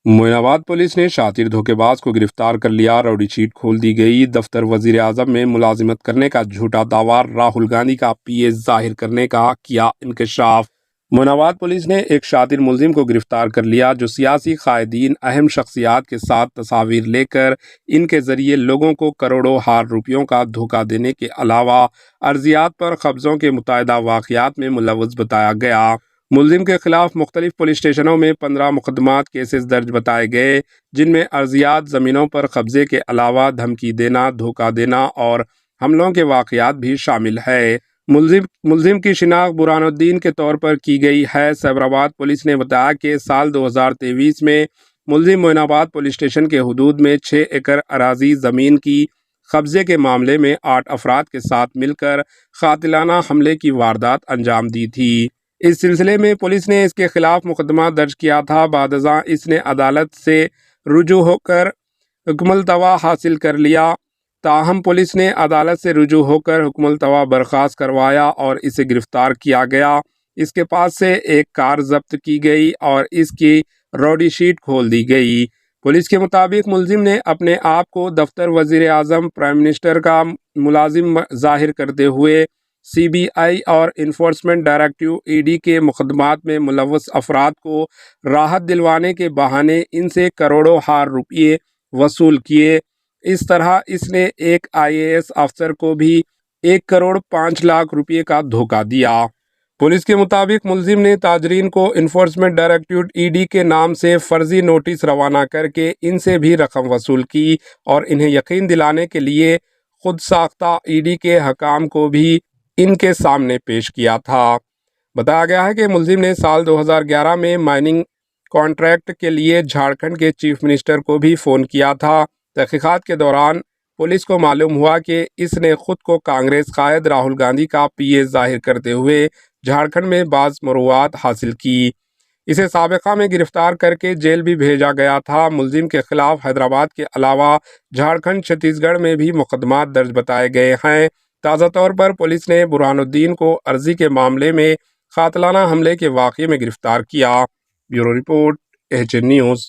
معین آباد پولیس نے شاطر دھوکے باز کو گرفتار کر لیا۔ راؤڈی شیٹ کھول دی گئی۔ دفتر وزیر اعظم میں ملازمت کرنے کا جھوٹا دعویٰ راہل گاندھی کا پی اے ظاہر کرنے کا کیا انکشاف۔ معین آباد پولیس نے ایک شاطر ملزم کو گرفتار کر لیا جو سیاسی قائدین، اہم شخصیات کے ساتھ تصاویر لے کر ان کے ذریعے لوگوں کو کروڑوں ہار روپیوں کا دھوکہ دینے کے علاوہ ارضیات پر قبضوں کے متعدد واقعات میں ملوث بتایا گیا۔ ملزم کے خلاف مختلف پولیس اسٹیشنوں میں 15 مقدمات کیسز درج بتائے گئے، جن میں ارضیات، زمینوں پر قبضے کے علاوہ دھمکی دینا، دھوکہ دینا اور حملوں کے واقعات بھی شامل ہے۔ ملزم کی شناخت برہان الدین کے طور پر کی گئی ہے۔ سائبرآباد پولیس نے بتایا کہ سال 2023 میں ملزم معین آباد پولیس اسٹیشن کے حدود میں 6 ایکڑ اراضی زمین کی قبضے کے معاملے میں 8 افراد کے ساتھ مل کر قاتلانہ حملے کی واردات انجام دی تھی۔ اس سلسلے میں پولیس نے اس کے خلاف مقدمہ درج کیا تھا۔ بعد ازاں اس نے عدالت سے رجوع ہو کر حکم التوا حاصل کر لیا، تاہم پولیس نے عدالت سے رجوع ہو کر حکم التوا برخاست کروایا اور اسے گرفتار کیا گیا۔ اس کے پاس سے ایک کار ضبط کی گئی اور اس کی راؤڈی شیٹ کھول دی گئی۔ پولیس کے مطابق ملزم نے اپنے آپ کو دفتر وزیر اعظم، پرائم منسٹر کا ملازم ظاہر کرتے ہوئے سی بی آئی اور انفورسمنٹ ڈائریکٹو ای ڈی کے مقدمات میں ملوث افراد کو راحت دلوانے کے بہانے ان سے کروڑوں ہار روپیے وصول کیے۔ اس طرح اس نے ایک IAS افسر کو بھی 1,05,00,000 روپیے کا دھوکہ دیا۔ پولیس کے مطابق ملزم نے تاجرین کو انفورسمنٹ ڈائریکٹوریٹ ای ڈی کے نام سے فرضی نوٹس روانہ کر کے ان سے بھی رقم وصول کی اور انہیں یقین دلانے کے لیے خود ساختہ ای ڈی کے حکام کو بھی ان کے سامنے پیش کیا تھا۔ بتایا گیا ہے کہ ملزم نے سال 2011 میں مائننگ کانٹریکٹ کے لیے جھارکھنڈ کے چیف منسٹر کو بھی فون کیا تھا۔ تحقیقات کے دوران پولیس کو معلوم ہوا کہ اس نے خود کو کانگریس قائد راہل گاندھی کا پی اے ظاہر کرتے ہوئے جھارکھنڈ میں بعض مروعات حاصل کی۔ اسے سابقہ میں گرفتار کر کے جیل بھی بھیجا گیا تھا۔ ملزم کے خلاف حیدرآباد کے علاوہ جھارکھنڈ، چھتیس گڑھ میں بھی مقدمات درج بتائے گئے ہیں۔ تازہ طور پر پولیس نے برہان الدین کو ارضی کے معاملے میں قاتلانہ حملے کے واقعے میں گرفتار کیا۔ Bureau report, H N news.